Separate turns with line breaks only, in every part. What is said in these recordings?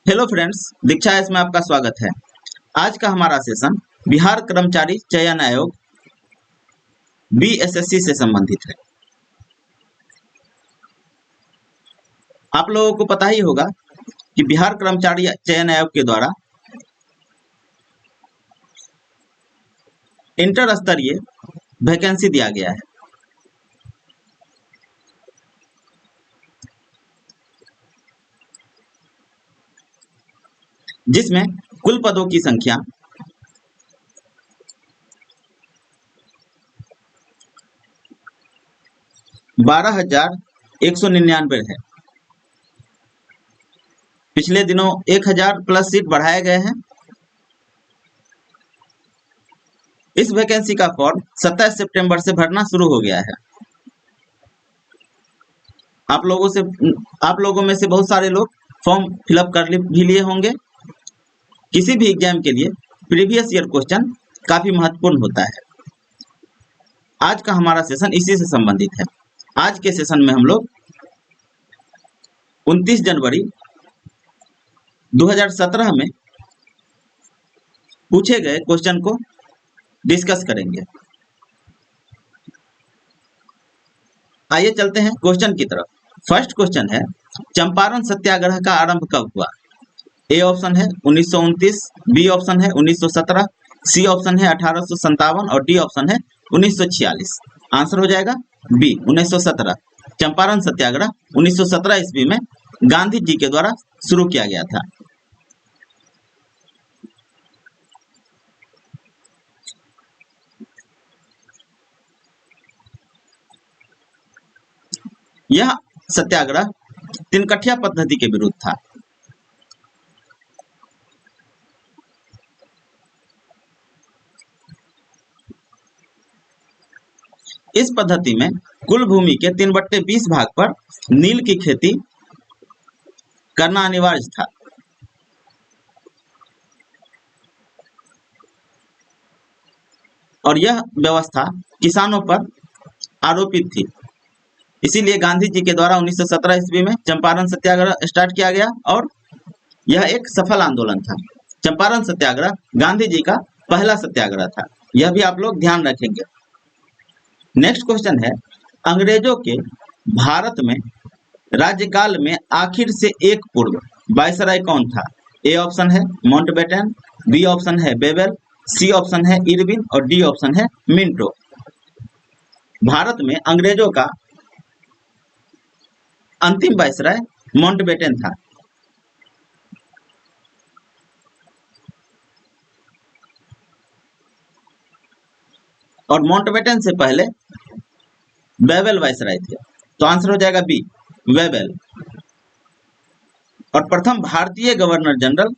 Hello friends, दीक्षा S में आपका स्वागत है। आज का हमारा सेशन बिहार कर्मचारी चयन आयोग बीएसएससी से संबंधित है। आप लोगों को पता ही होगा कि बिहार कर्मचारी चयन आयोग के द्वारा इंटर स्तरीय वैकेंसी दिया गया है, जिसमें कुल पदों की संख्या 12,199 है। पिछले दिनों 1,000 प्लस सीट बढ़ाए गए हैं। इस वैकेंसी का फॉर्म 27 सितंबर से भरना शुरू हो गया है। आप लोगों में से बहुत सारे लोग फॉर्म फिलअप कर भी लिए होंगे। किसी भी एग्जाम के लिए प्रीवियस ईयर क्वेश्चन काफी महत्वपूर्ण होता है। आज का हमारा सेशन इसी से संबंधित है। आज के सेशन में हम लोग 29 जनवरी 2017 में पूछे गए क्वेश्चन को डिस्कस करेंगे। आइए चलते हैं क्वेश्चन की तरफ। फर्स्ट क्वेश्चन है, चंपारण सत्याग्रह का आरंभ कब हुआ? ए ऑप्शन है 1929, बी ऑप्शन है 1917, सी ऑप्शन है 1857 और डी ऑप्शन है 1946। आंसर हो जाएगा बी 1917। चंपारण सत्याग्रह 1917 ईस्वी में गांधी जी के द्वारा शुरू किया गया था। यह सत्याग्रह तिनकठिया पद्धति के विरुद्ध था। इस पद्धति में कुल भूमि के 3/20 भाग पर नील की खेती करना अनिवार्य था। और यह व्यवस्था किसानों पर आरोपित थी। इसीलिए गांधी जी के द्वारा 1917 ईस्वी में चंपारण सत्याग्रह स्टार्ट किया गया और यह एक सफल आंदोलन था। चंपारण सत्याग्रह गांधी जी का पहला सत्याग्रह था। यह भी आप लोग ध्यान रखेंगे। नेक्स्ट क्वेश्चन है, अंग्रेजों के भारत में राज्यकाल में आखिर से एक पूर्व वायसराय कौन था? ए ऑप्शन है माउंटबेटन, बी ऑप्शन है बेबल, सी ऑप्शन है इरविन और डी ऑप्शन है मिंटो। भारत में अंग्रेजों का अंतिम वायसराय माउंटबेटन था। और माउंटबेटन से पहले बेबल वायसराय थे। तो आंसर हो जाएगा बी वेबल। और प्रथम भारतीय गवर्नर जनरल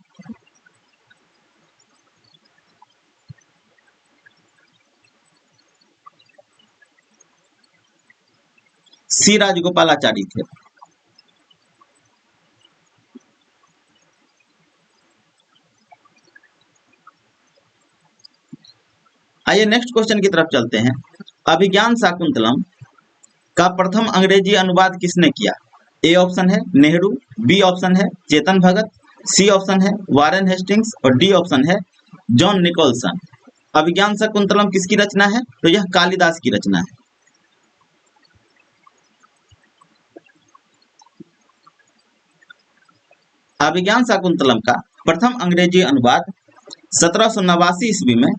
सी राजगोपालाचारी थे। आइए नेक्स्ट क्वेश्चन की तरफ चलते हैं। अभिज्ञान शाकुंतलम का प्रथम अंग्रेजी अनुवाद किसने किया? ए ऑप्शन है नेहरू, बी ऑप्शन है चेतन भगत, सी ऑप्शन है वारेन हेस्टिंग्स और डी ऑप्शन है जॉन निकोलसन। अभिज्ञान शाकुंतलम किसकी रचना है? तो यह कालिदास की रचना है। अभिज्ञान शाकुंतलम का प्रथम अंग्रेजी अनुवाद 1789 ईस्वी में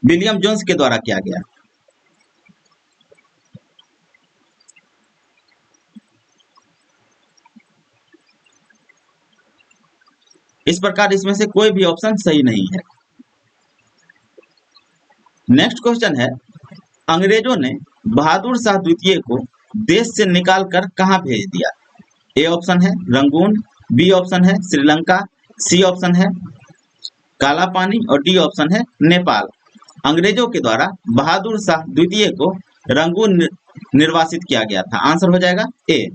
विलियम जोन्स के द्वारा किया गया। इस प्रकार इसमें से कोई भी ऑप्शन सही नहीं है। नेक्स्ट क्वेश्चन है, अंग्रेजों ने बहादुर शाह द्वितीय को देश से निकालकर कहां भेज दिया? ए ऑप्शन है रंगून, बी ऑप्शन है श्रीलंका, सी ऑप्शन है काला पानी और डी ऑप्शन है नेपाल। अंग्रेजों के द्वारा बहादुर शाह द्वितीय को रंगून निर्वासित किया गया था। आंसर हो जाएगा ए।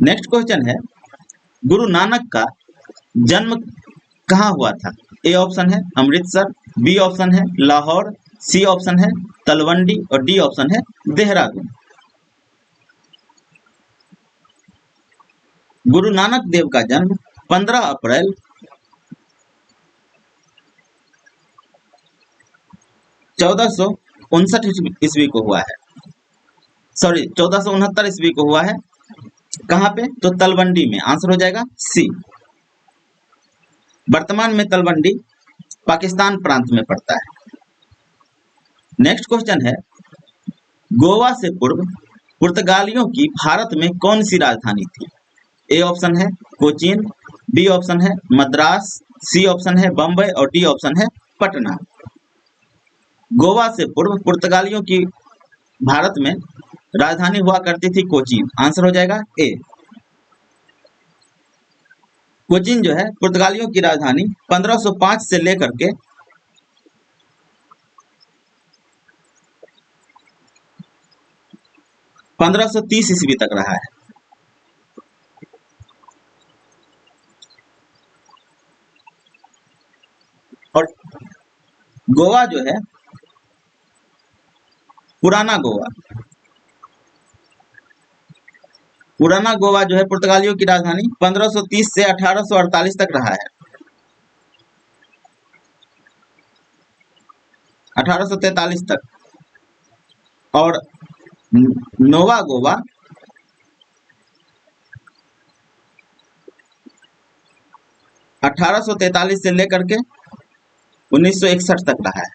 नेक्स्ट क्वेश्चन है, गुरु नानक का जन्म कहाँ हुआ था? ए ऑप्शन है अमृतसर, बी ऑप्शन है लाहौर, सी ऑप्शन है तलवंडी और डी ऑप्शन है देहरादून। गुरु नानक देव का जन्म 15 अप्रैल 1459 ईस्वी को हुआ है, सॉरी 1469 ईस्वी को हुआ है। कहाँ पे? तो तलवंडी में। आंसर हो जाएगा सी। वर्तमान में तलवंडी पाकिस्तान प्रांत में पड़ता है। नेक्स्ट क्वेश्चन है, गोवा से पूर्व पुर्तगालियों की भारत में कौन सी राजधानी थी? ए ऑप्शन है कोचीन, बी ऑप्शन है मद्रास, सी ऑप्शन है बम्बई और डी ऑप्शन है पटना। गोवा से पूर्व पुर्तगालियों की भारत में राजधानी हुआ करती थी कोचीन। आंसर हो जाएगा ए। कोचीन जो है पुर्तगालियों की राजधानी 1505 से लेकर के 1530 ईस्वी तक रहा है। और गोवा जो है पुराना गोवा जो है पुर्तगालियों की राजधानी 1530 से 1848 तक रहा है। 1843 तक। और नोवा गोवा 1843 से लेकर के 1961 तक रहा है।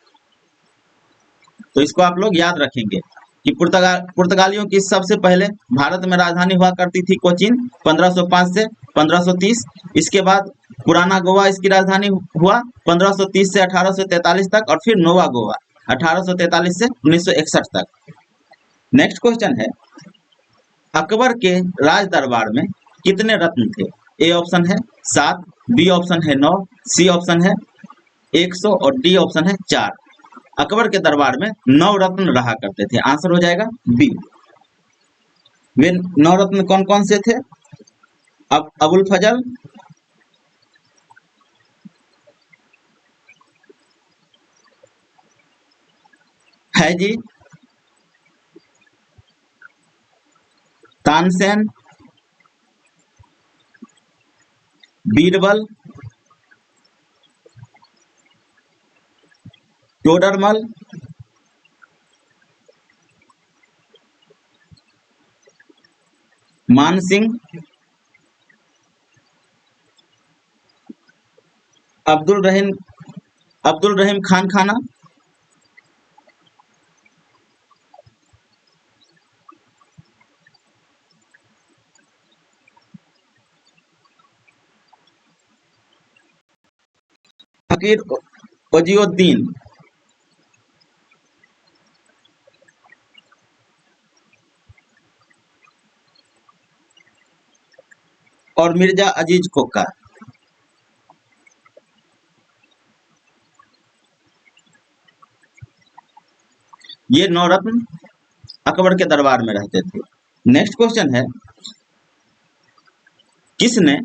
तो इसको आप लोग याद रखेंगे कि पुर्तगालियों की सबसे पहले भारत में राजधानी हुआ करती थी कोचीन 1505 से 1530। इसके बाद पुराना गोवा इसकी राजधानी हुआ 1530 से 1843 तक, और फिर नोवा गोवा 1843 से 1961 तक। नेक्स्ट क्वेश्चन है, अकबर के राज दरबार में कितने रत्न थे? ए ऑप्शन है 7, बी ऑप्शन है 9, सी ऑप्शन है 100 और डी ऑप्शन है 4। अकबर के दरबार में 9 रत्न रहा करते थे। आंसर हो जाएगा बी। वे 9 रत्न कौन कौन से थे? अब अबुल फजल, हैजी, तानसेन, बीरबल, टोडरमल, मानसिंह, अब्दुल रहीम खान खाना, फकीर वजीउद्दीन, और मिर्जा अजीज कोका। ये 9 रत्न अकबर के दरबार में रहते थे। नेक्स्ट क्वेश्चन है, किसने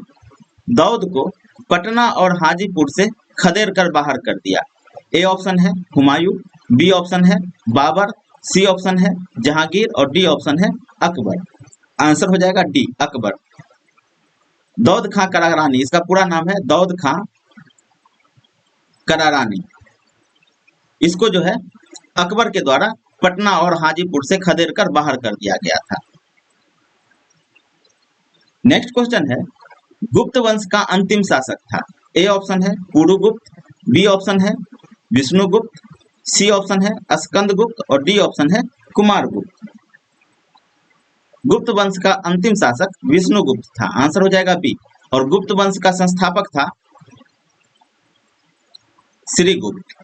दाऊद को पटना और हाजीपुर से खदेड़ कर बाहर कर दिया? ए ऑप्शन है हुमायूं, बी ऑप्शन है बाबर, सी ऑप्शन है जहांगीर और डी ऑप्शन है अकबर। आंसर हो जाएगा डी, अकबर। दाऊद खां करारानी, इसका पूरा नाम है दाऊद खां करारानी। इसको जो है अकबर के द्वारा पटना और हाजीपुर से खदेड़ कर बाहर कर दिया गया था। नेक्स्ट क्वेश्चन है, गुप्त वंश का अंतिम शासक था? ए ऑप्शन है पुरुगुप्त, बी ऑप्शन है विष्णुगुप्त, सी ऑप्शन है स्कंदगुप्त और डी ऑप्शन है कुमारगुप्त। गुप्त वंश का अंतिम शासक विष्णुगुप्त था। आंसर हो जाएगा बी। और गुप्त वंश का संस्थापक था श्रीगुप्त।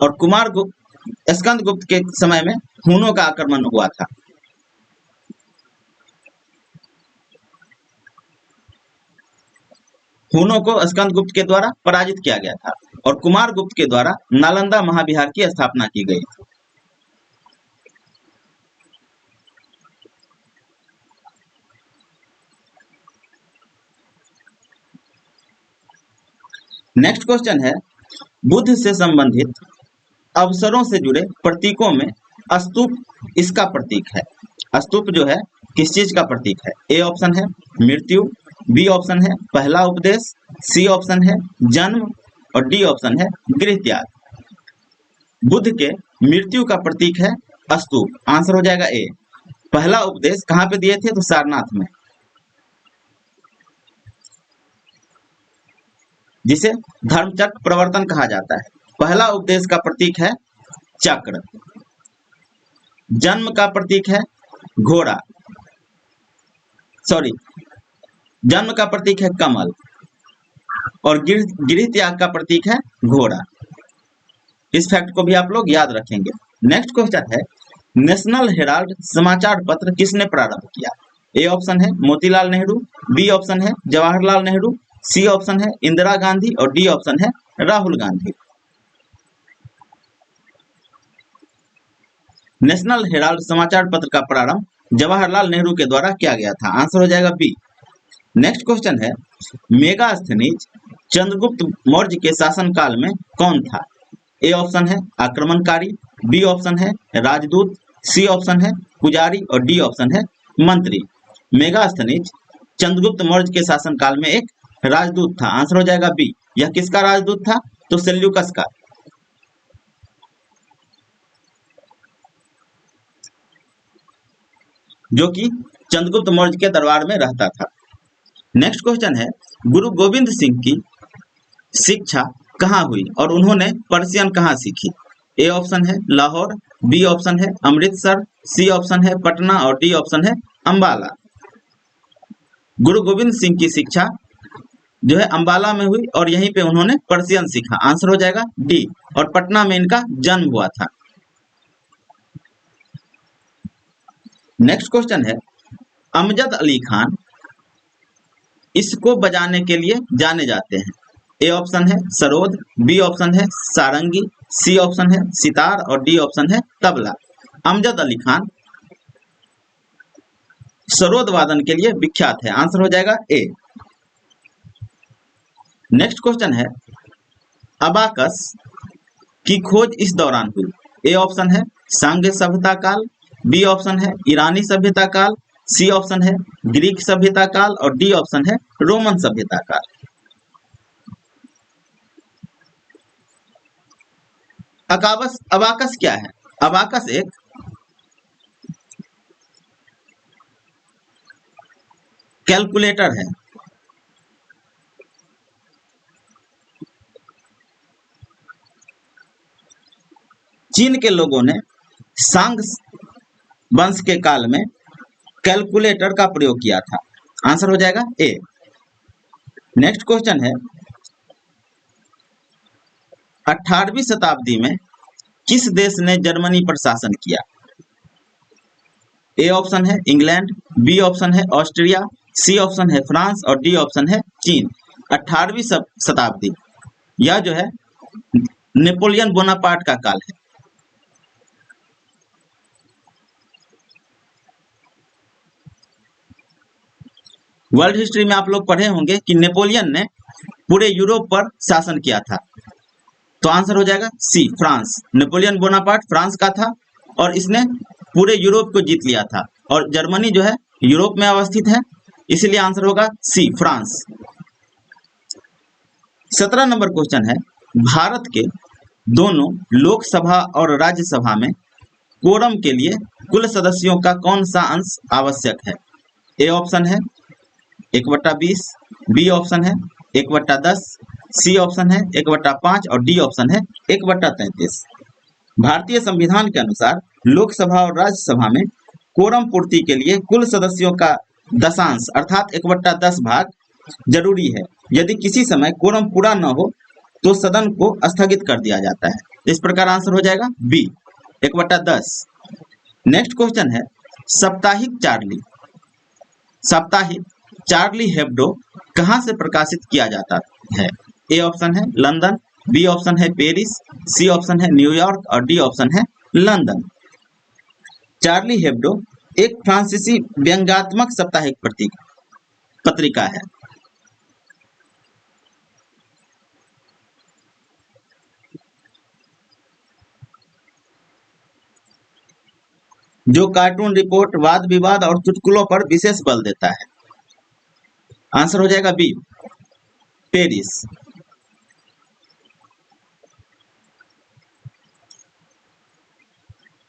और स्कंदगुप्त के समय में हुनों का आक्रमण हुआ था। हुनों को स्कंदगुप्त के द्वारा पराजित किया गया था और कुमारगुप्त के द्वारा नालंदा महाविहार की स्थापना की गई थी। नेक्स्ट क्वेश्चन है, बुद्ध से संबंधित अवसरों से जुड़े प्रतीकों में स्तूप इसका प्रतीक है। स्तूप जो है किस चीज का प्रतीक है? ए ऑप्शन है मृत्यु, बी ऑप्शन है पहला उपदेश, सी ऑप्शन है जन्म और डी ऑप्शन है गृह त्याग। बुद्ध के मृत्यु का प्रतीक है स्तूप। आंसर हो जाएगा ए। पहला उपदेश कहाँ पे दिए थे? तो सारनाथ में, जिसे धर्मचक्र प्रवर्तन कहा जाता है। पहला उपदेश का प्रतीक है चक्र, जन्म का प्रतीक है घोड़ा, सॉरी जन्म का प्रतीक है कमल और गृह त्याग का प्रतीक है घोड़ा। इस फैक्ट को भी आप लोग याद रखेंगे। नेक्स्ट क्वेश्चन है नेशनल हेराल्ड समाचार पत्र किसने प्रारंभ किया? ए ऑप्शन है मोतीलाल नेहरू, बी ऑप्शन है जवाहरलाल नेहरू, सी ऑप्शन है इंदिरा गांधी और डी ऑप्शन है राहुल गांधी। नेशनल हेराल्ड समाचार पत्र का प्रारंभ जवाहरलाल नेहरू के द्वारा किया गया था। आंसर हो जाएगा बी। नेक्स्ट क्वेश्चन है मेगास्थनीज चंद्रगुप्त मौर्य के शासनकाल में कौन था? ए ऑप्शन है आक्रमणकारी, बी ऑप्शन है राजदूत, सी ऑप्शन है पुजारी और डी ऑप्शन है मंत्री। मेगास्थनीज चंद्रगुप्त मौर्य के शासनकाल में एक राजदूत था। आंसर हो जाएगा बी। यह किसका राजदूत था? तो सेल्यूकस का, जो कि चंद्रगुप्त मौर्य के दरबार में रहता था। नेक्स्ट क्वेश्चन है गुरु गोविंद सिंह की शिक्षा कहाँ हुई और उन्होंने पर्शियन कहाँ सीखी? ए ऑप्शन है लाहौर, बी ऑप्शन है अमृतसर, सी ऑप्शन है पटना और डी ऑप्शन है अंबाला। गुरु गोविंद सिंह की शिक्षा जो है अंबाला में हुई और यहीं पे उन्होंने पर्शियन सीखा। आंसर हो जाएगा डी। और पटना में इनका जन्म हुआ था। नेक्स्ट क्वेश्चन है अमजद अली खान इसको बजाने के लिए जाने जाते हैं। ए ऑप्शन है सरोद, बी ऑप्शन है सारंगी, सी ऑप्शन है सितार और डी ऑप्शन है तबला। अमजद अली खान सरोद वादन के लिए विख्यात है। आंसर हो जाएगा ए। नेक्स्ट क्वेश्चन है अबाकस की खोज इस दौरान हुई। ए ऑप्शन है सांघ सभ्यता काल, बी ऑप्शन है ईरानी सभ्यता काल, सी ऑप्शन है ग्रीक सभ्यता काल और डी ऑप्शन है रोमन सभ्यता काल। अबाकस क्या है? अबाकस एक कैलकुलेटर है। चीन के लोगों ने सांग वंश के काल में कैलकुलेटर का प्रयोग किया था। आंसर हो जाएगा ए। नेक्स्ट क्वेश्चन है 18वीं शताब्दी में किस देश ने जर्मनी पर शासन किया? ए ऑप्शन है इंग्लैंड, बी ऑप्शन है ऑस्ट्रिया, सी ऑप्शन है फ्रांस और डी ऑप्शन है चीन। 18वीं शताब्दी यह जो है नेपोलियन बोनापार्ट का काल है। वर्ल्ड हिस्ट्री में आप लोग पढ़े होंगे कि नेपोलियन ने पूरे यूरोप पर शासन किया था। तो आंसर हो जाएगा C France. Napoleon Bonaparte France का था और इसने पूरे यूरोप को जीत लिया था और जर्मनी जो है यूरोप में अवस्थित है, इसलिए आंसर होगा सी फ्रांस। 17 नंबर क्वेश्चन है भारत के दोनों लोकसभा और राज्यसभा में कोरम के लिए कुल सदस्यों का कौन सा अंश आवश्यक है? ए ऑप्शन है 1/20, बी ऑप्शन है 1/10, सी ऑप्शन है 1/5 और डी ऑप्शन है 1/33। भारतीय संविधान के अनुसार लोकसभा और राज्यसभा में कोरम पूर्ति के लिए कुल सदस्यों का दशांश अर्थात 1/10 भाग जरूरी है। यदि किसी समय कोरम पूरा न हो तो सदन को स्थगित कर दिया जाता है। इस प्रकार आंसर हो जाएगा बी 1/10। नेक्स्ट क्वेश्चन है साप्ताहिक चार्ली हेब्डो कहाँ से प्रकाशित किया जाता है? ए ऑप्शन है लंदन, बी ऑप्शन है पेरिस, सी ऑप्शन है न्यूयॉर्क और डी ऑप्शन है लंदन। चार्ली हेब्डो एक फ्रांसीसी व्यंग्यात्मक साप्ताहिक पत्रिका है। जो कार्टून रिपोर्ट, वाद विवाद और चुटकुलों पर विशेष बल देता है। आंसर हो जाएगा बी, पेरिस।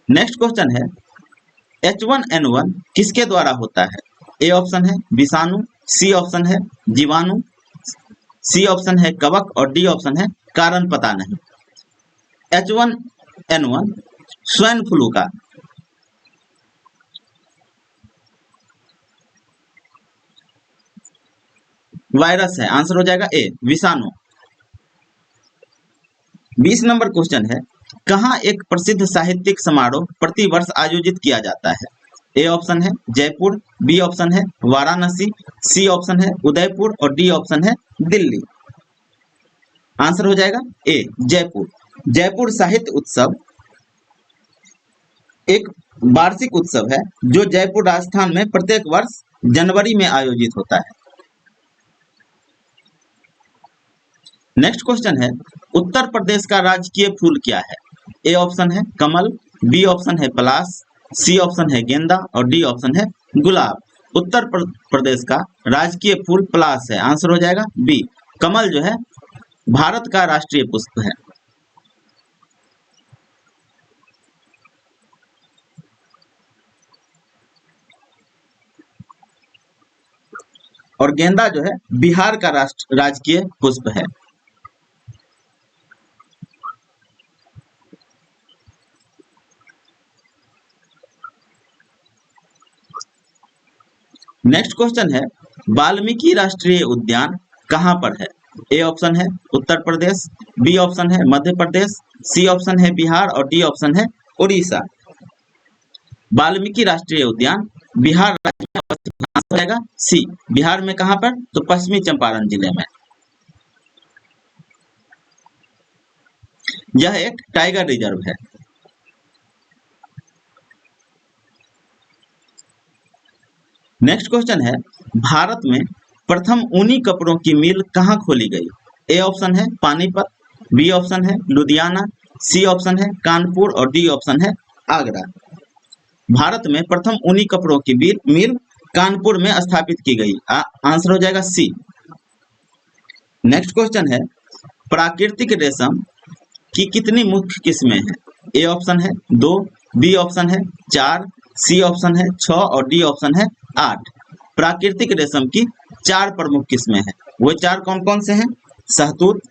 नेक्स्ट क्वेश्चन है, H1N1 किसके द्वारा होता है? ए ऑप्शन है विषाणु, सी ऑप्शन है जीवाणु, सी ऑप्शन है कवक और डी ऑप्शन है कारण पता नहीं। H1N1 स्वाइन फ्लू का वायरस है। आंसर हो जाएगा ए, विषाणु। 20 नंबर क्वेश्चन है, कहाँ एक प्रसिद्ध साहित्यिक समारोह प्रतिवर्ष आयोजित किया जाता है? ए ऑप्शन है जयपुर, बी ऑप्शन है वाराणसी, सी ऑप्शन है उदयपुर और डी ऑप्शन है दिल्ली। आंसर हो जाएगा ए, जयपुर। जयपुर साहित्य उत्सव एक वार्षिक उत्सव है जो जयपुर राजस्थान में प्रत्येक वर्ष जनवरी में आयोजित होता है। नेक्स्ट क्वेश्चन है, उत्तर प्रदेश का राजकीय फूल क्या है? ए ऑप्शन है कमल, बी ऑप्शन है पलाश, सी ऑप्शन है गेंदा और डी ऑप्शन है गुलाब। उत्तर प्रदेश का राजकीय फूल पलाश है। आंसर हो जाएगा बी, कमल जो है भारत का राष्ट्रीय पुष्प है। और गेंदा जो है बिहार का राजकीय पुष्प है। नेक्स्ट क्वेश्चन है, वाल्मीकि राष्ट्रीय उद्यान कहाँ पर है? ए ऑप्शन है उत्तर प्रदेश, बी ऑप्शन है मध्य प्रदेश, सी ऑप्शन है बिहार और डी ऑप्शन है उड़ीसा। वाल्मीकि राष्ट्रीय उद्यान बिहार राज्य में अवस्थित है। आंसर आएगा सी, बिहार में कहाँ पर? तो पश्चिमी चंपारण जिले में। यह एक टाइगर रिजर्व है। नेक्स्ट क्वेश्चन है, भारत में प्रथम ऊनी कपड़ों की मिल कहाँ खोली गई? ए ऑप्शन है पानीपत, बी ऑप्शन है लुधियाना, सी ऑप्शन है कानपुर और डी ऑप्शन है आगरा। भारत में प्रथम ऊनी कपड़ों की मिल कानपुर में स्थापित की गई। आंसर हो जाएगा सी। नेक्स्ट क्वेश्चन है, प्राकृतिक रेशम की कितनी मुख्य किस्में हैं? ए ऑप्शन है 2, बी ऑप्शन है 4, सी ऑप्शन है 6 और डी ऑप्शन है 8। प्राकृतिक रेशम की 4 प्रमुख किस्में हैं। वो 4 कौन कौन से हैं? शहतूत,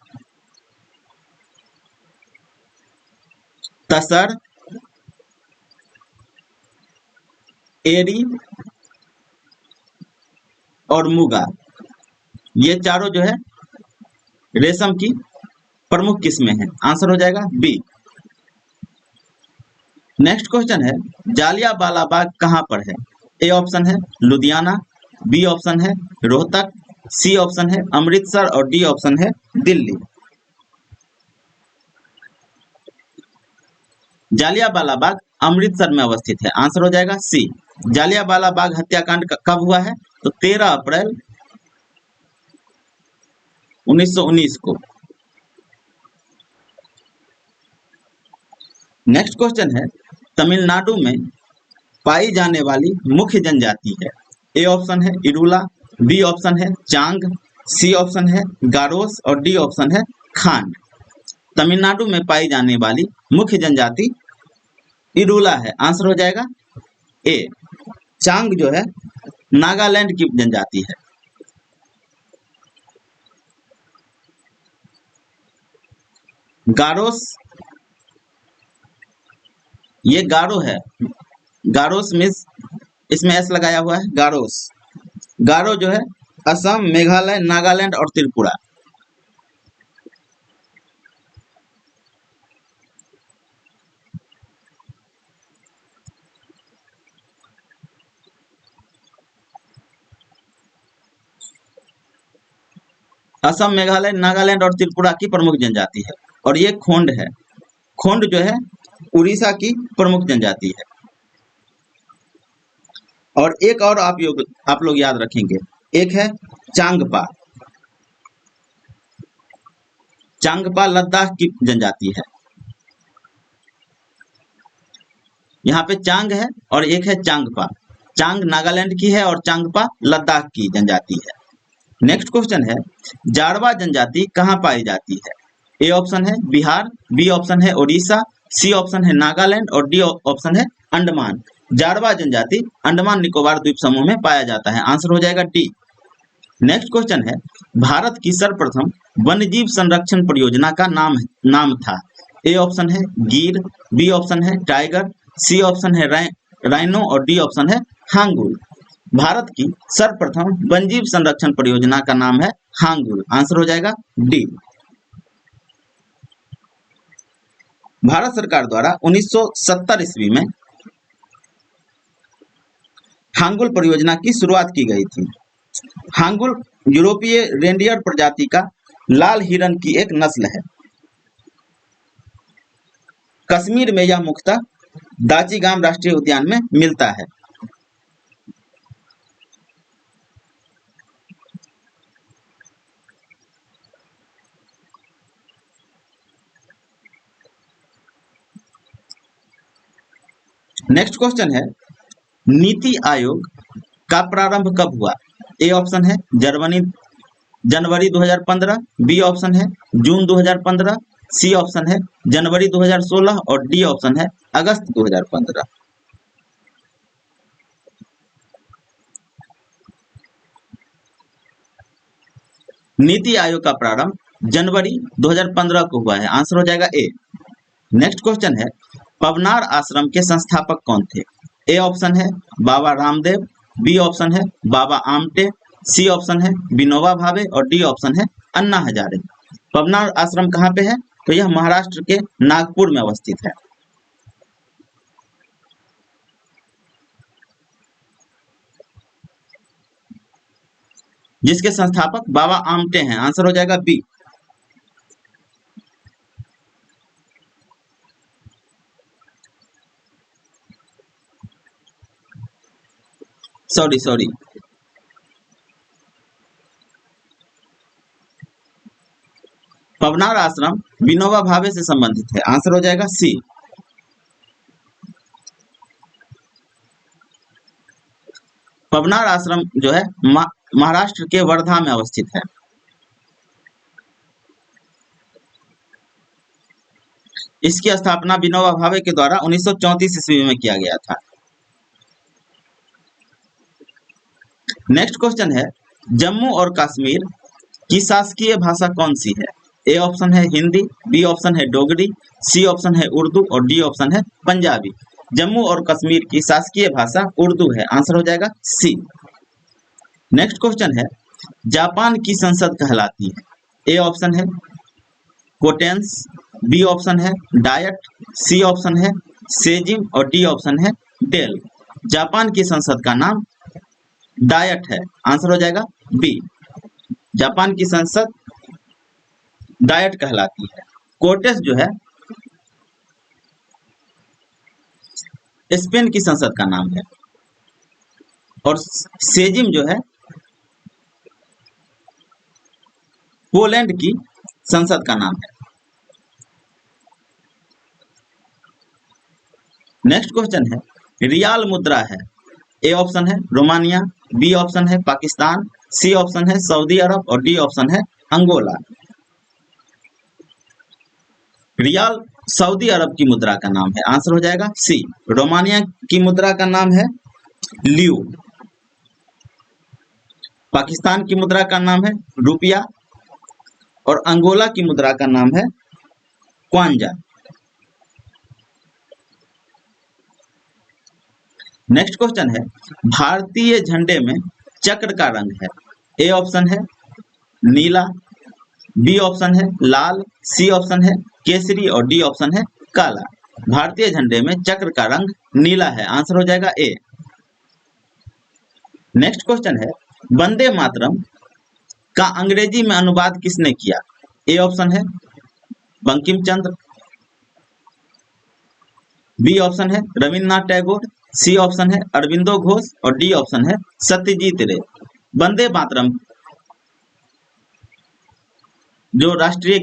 तसर, एरी और मुगा। ये चारों जो है रेशम की प्रमुख किस्में हैं। आंसर हो जाएगा बी। नेक्स्ट क्वेश्चन है, जालियांवाला बाग कहाँ पर है? ए ऑप्शन है लुधियाना, बी ऑप्शन है रोहतक, सी ऑप्शन है अमृतसर और डी ऑप्शन है दिल्ली। जालियांवाला बाग अमृतसर में अवस्थित है। आंसर हो जाएगा सी। जालियांवाला बाग हत्याकांड कब हुआ है? तो 13 अप्रैल 1919 को। नेक्स्ट क्वेश्चन है, तमिलनाडु में पाई जाने वाली मुख्य जनजाति है? ए ऑप्शन है इरूला, बी ऑप्शन है चांग, सी ऑप्शन है गारोस और डी ऑप्शन है खान। तमिलनाडु में पाई जाने वाली मुख्य जनजाति इरूला है। आंसर हो जाएगा ए। चांग जो है नागालैंड की जनजाति है। गारोस, ये गारो है। गारोस मीन्स इसमें एस लगाया हुआ है, गारोस। गारो जो है असम, मेघालय, नागालैंड और त्रिपुरा। असम, मेघालय, नागालैंड और त्रिपुरा की प्रमुख जनजाति है। और ये खोंड है। खोंड जो है उड़ीसा की प्रमुख जनजाति है। और एक और आप लोग याद रखेंगे, एक है चांगपा। चांगपा लद्दाख की जनजाति है। यहाँ पे चांग है और एक है चांगपा। चांग नागालैंड की है और चांगपा लद्दाख की जनजाति है। नेक्स्ट क्वेश्चन है, जारवा जनजाति कहाँ पाई जाती है? ए ऑप्शन है बिहार, बी ऑप्शन है उड़ीसा, सी ऑप्शन है नागालैंड और डी ऑप्शन है अंडमान। जारवा जनजाति अंडमान निकोबार द्वीप समूह में पाया जाता है। आंसर हो जाएगा डी। नेक्स्ट क्वेश्चन है, भारत की सर्वप्रथम वन्यजीव संरक्षण परियोजना का नाम था। ए ऑप्शन है गिर, बी ऑप्शन है टाइगर, सी ऑप्शन है राइनो और डी ऑप्शन है हांगुल। भारत की सर्वप्रथम वन्यजीव संरक्षण परियोजना का नाम है हांगुल। आंसर हो जाएगा डी। भारत सरकार द्वारा 1970 ईस्वी में हांगुल परियोजना की शुरुआत की गई थी। हांगुल यूरोपीय रेंडियर प्रजाति का लाल हिरण की एक नस्ल है। कश्मीर में यह मुख्यतः दाचीगाम राष्ट्रीय उद्यान में मिलता है। नेक्स्ट क्वेश्चन है, नीति आयोग का प्रारंभ कब हुआ? ए ऑप्शन है जनवरी 2015, बी ऑप्शन है जून 2015, सी ऑप्शन है जनवरी 2016 और डी ऑप्शन है अगस्त 2015। नीति आयोग का प्रारंभ जनवरी 2015 को हुआ है। आंसर हो जाएगा ए। नेक्स्ट क्वेश्चन है, पवनार आश्रम के संस्थापक कौन थे? ए ऑप्शन है बाबा रामदेव, बी ऑप्शन है बाबा आमटे, सी ऑप्शन है विनोबा भावे और डी ऑप्शन है अन्ना हजारे। पवनार आश्रम कहाँ पे है? तो यह महाराष्ट्र के नागपुर में अवस्थित है। जिसके संस्थापक बाबा आमटे हैं। आंसर हो जाएगा बी। सॉरी पवनार आश्रम विनोबा भावे से संबंधित है। आंसर हो जाएगा सी। पवनार आश्रम जो है महाराष्ट्र के वर्धा में अवस्थित है। इसकी स्थापना विनोबा भावे के द्वारा 1934 ईस्वी में किया गया था। नेक्स्ट क्वेश्चन है, जम्मू और कश्मीर की शासकीय भाषा कौन सी है? ए ऑप्शन है हिंदी, बी ऑप्शन है डोगरी, सी ऑप्शन है उर्दू और डी ऑप्शन है पंजाबी। जम्मू और कश्मीर की शासकीय भाषा उर्दू है। आंसर हो जाएगा सी। नेक्स्ट क्वेश्चन है, जापान की संसद कहलाती है? ए ऑप्शन है कोटेंस, बी ऑप्शन है डायट, सी ऑप्शन है सेजिम और डी ऑप्शन है डेल। जापान की संसद का नाम डायट है। आंसर हो जाएगा बी। जापान की संसद डायट कहलाती है। कोटेस जो है स्पेन की संसद का नाम है और सेजिम जो है पोलैंड की संसद का नाम है। नेक्स्ट क्वेश्चन है, रियाल मुद्रा है? ए ऑप्शन है रोमानिया, बी ऑप्शन है पाकिस्तान, सी ऑप्शन है सऊदी अरब और डी ऑप्शन है अंगोला। रियाल सऊदी अरब की मुद्रा का नाम है। आंसर हो जाएगा सी। रोमानिया की मुद्रा का नाम है लियू, पाकिस्तान की मुद्रा का नाम है रुपया और अंगोला की मुद्रा का नाम है क्वांजा। नेक्स्ट क्वेश्चन है, भारतीय झंडे में चक्र का रंग है? ए ऑप्शन है नीला, बी ऑप्शन है लाल, सी ऑप्शन है केसरी और डी ऑप्शन है काला। भारतीय झंडे में चक्र का रंग नीला है। आंसर हो जाएगा ए। नेक्स्ट क्वेश्चन है, वंदे मातरम का अंग्रेजी में अनुवाद किसने किया? ए ऑप्शन है बंकिम चंद्र, बी ऑप्शन है रविन्द्रनाथ टैगोर, सी ऑप्शन है अरविंदो घोष और डी ऑप्शन है सत्यजीत रे। वंदे मातरम जो राष्ट्रीय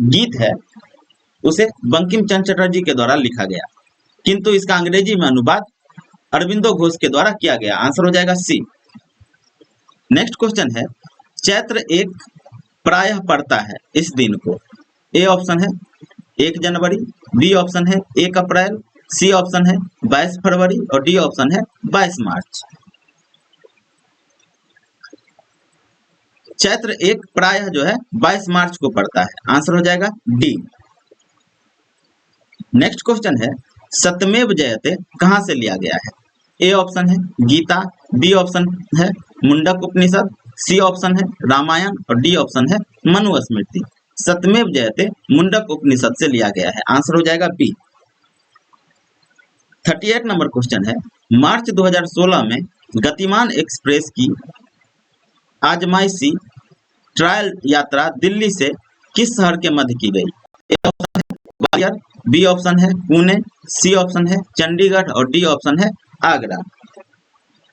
गीत है उसे बंकिम चंद्र चटर्जी के द्वारा लिखा गया। किंतु इसका अंग्रेजी में अनुवाद अरविंदो घोष के द्वारा किया गया। आंसर हो जाएगा सी। नेक्स्ट क्वेश्चन है, चैत्र एक प्रायः पड़ता है इस दिन को। ए ऑप्शन है 1 जनवरी, बी ऑप्शन है 1 अप्रैल, सी ऑप्शन है 22 फरवरी और डी ऑप्शन है 22 मार्च। चैत्र एक प्रायः जो है 22 मार्च को पड़ता है। आंसर हो जाएगा डी। नेक्स्ट क्वेश्चन है, सत्यमेव जयते कहां से लिया गया है। ए ऑप्शन है गीता, बी ऑप्शन है मुंडक उपनिषद, सी ऑप्शन है रामायण और डी ऑप्शन है मनुस्मृति। सत्यमेव जयते मुंडक उपनिषद से लिया गया है। आंसर हो जाएगा बी। 38 नंबर क्वेश्चन है, मार्च 2016 में गतिमान एक्सप्रेस की आजमाइशी ट्रायल यात्रा दिल्ली से किस शहर के मध्य की गई। ए ऑप्शन है ग्वालियर, बी ऑप्शन है पुणे, सी ऑप्शन है चंडीगढ़ और डी ऑप्शन है आगरा।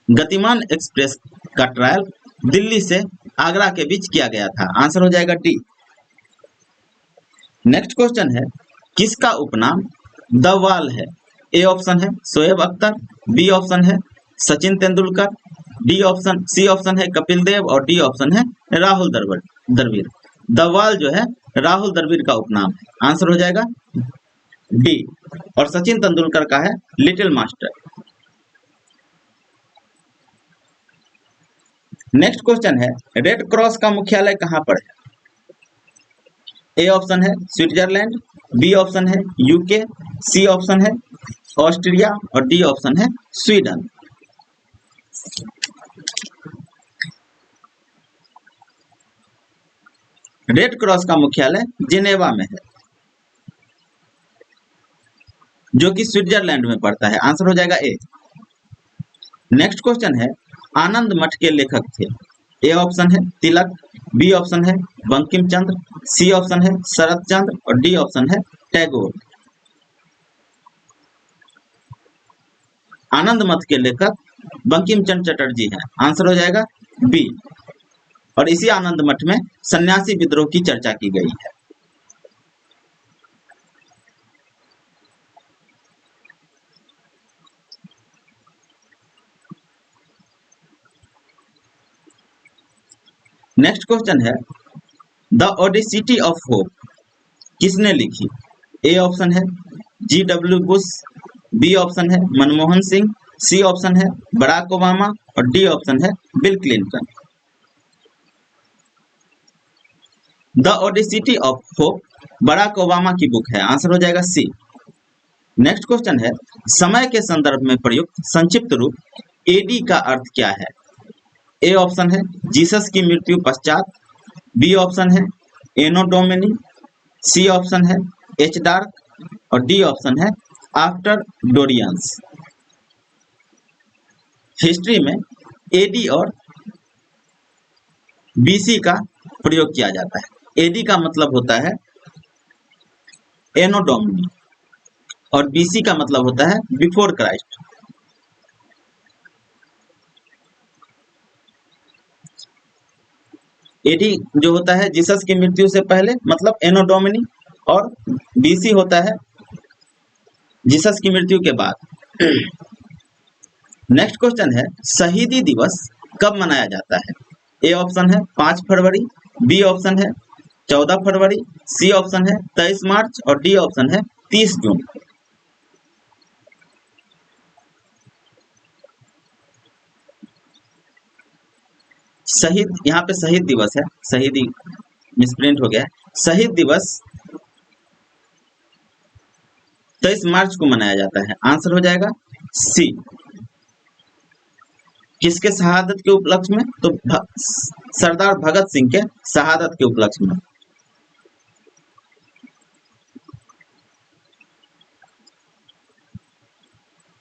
गतिमान एक्सप्रेस का ट्रायल दिल्ली से आगरा के बीच किया गया था। आंसर हो जाएगा डी। नेक्स्ट क्वेश्चन है, किसका उपनाम द वॉल है। ए ऑप्शन है शोएब अख्तर, बी ऑप्शन है सचिन तेंदुलकर, सी ऑप्शन है कपिल देव और डी ऑप्शन है राहुल द्रविड़। द वॉल जो है राहुल द्रविड़ का उपनाम है। आंसर हो जाएगा डी। और सचिन तेंदुलकर का है लिटिल मास्टर। नेक्स्ट क्वेश्चन है, रेड क्रॉस का मुख्यालय कहां पर है। ए ऑप्शन है स्विट्जरलैंड, बी ऑप्शन है यूके, सी ऑप्शन है ऑस्ट्रिया और डी ऑप्शन है स्वीडन। रेड क्रॉस का मुख्यालय जिनेवा में है, जो कि स्विट्जरलैंड में पड़ता है। आंसर हो जाएगा ए। नेक्स्ट क्वेश्चन है, आनंद मठ के लेखक थे। ए ऑप्शन है तिलक, बी ऑप्शन है बंकिम चंद्र, सी ऑप्शन है शरत चंद्र और डी ऑप्शन है टैगोर। आनंद मठ के लेखक बंकिम चंद्र चटर्जी हैं। आंसर हो जाएगा बी। और इसी आनंद मठ में सन्यासी विद्रोह की चर्चा की गई है। नेक्स्ट क्वेश्चन है, द ओडिसिटी ऑफ होप किसने लिखी। ए ऑप्शन है G.W. बुश, बी ऑप्शन है मनमोहन सिंह, सी ऑप्शन है बराक ओबामा और डी ऑप्शन है Bill Clinton. The audacity of hope Barack Obama की बुक है। आंसर हो जाएगा सी। नेक्स्ट क्वेश्चन है, समय के संदर्भ में प्रयुक्त संक्षिप्त रूप एडी का अर्थ क्या है। ए ऑप्शन है जीसस की मृत्यु पश्चात, बी ऑप्शन है एनो डोमिनी, सी ऑप्शन है एच डार्क और डी ऑप्शन है आफ्टर डोरियंस। हिस्ट्री में एडी और बीसी का प्रयोग किया जाता है। एडी का मतलब होता है एनो डोमिनी और बीसी का मतलब होता है बिफोर क्राइस्ट। एडी जो होता है जीसस की मृत्यु से पहले, मतलब एनो डोमिनी, और बीसी होता है जीसस की मृत्यु के बाद। नेक्स्ट क्वेश्चन है, शहीदी दिवस कब मनाया जाता है। ए ऑप्शन है 5 फरवरी, बी ऑप्शन है 14 फरवरी, सी ऑप्शन है 23 मार्च और डी ऑप्शन है 30 जून। शहीद, यहाँ पे शहीद दिवस है, शहीदी मिसप्रिंट हो गया है। शहीद दिवस 23 मार्च को मनाया जाता है। आंसर हो जाएगा सी। किसके शहादत के उपलक्ष्य में, तो सरदार भगत सिंह के शहादत के उपलक्ष्य में।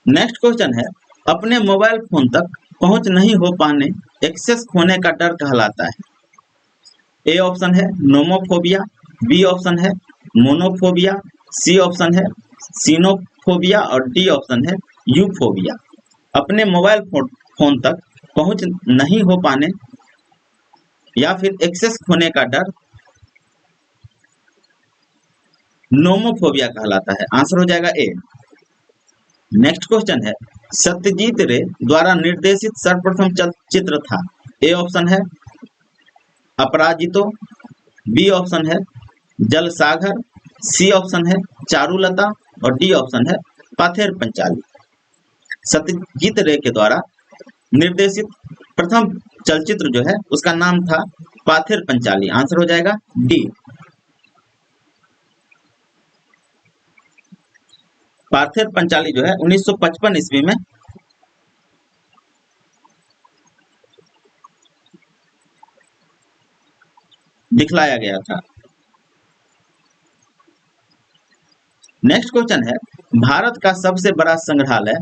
नेक्स्ट क्वेश्चन है, अपने मोबाइल फोन तक पहुंच नहीं हो पाने, एक्सेस खोने का डर कहलाता है। ए ऑप्शन है नोमोफोबिया, बी ऑप्शन है मोनोफोबिया, सी ऑप्शन है सीनोफोबिया और डी ऑप्शन है यूफोबिया। अपने मोबाइल फोन तक पहुंच नहीं हो पाने या फिर एक्सेस खोने का डर नोमोफोबिया कहलाता है। आंसर हो जाएगा ए। नेक्स्ट क्वेश्चन है, सत्यजीत रे द्वारा निर्देशित सर्वप्रथम चलचित्र था। ए ऑप्शन है अपराजितो, बी ऑप्शन है जलसाघर, सी ऑप्शन है चारुलता और डी ऑप्शन है पाथेर पंचाली। सत्यजीत रे के द्वारा निर्देशित प्रथम चलचित्र जो है उसका नाम था पाथेर पंचाली। आंसर हो जाएगा डी। पाथेर पंचाली जो है 1955 ईस्वी में दिखलाया गया था। नेक्स्ट क्वेश्चन है, भारत का सबसे बड़ा संग्रहालय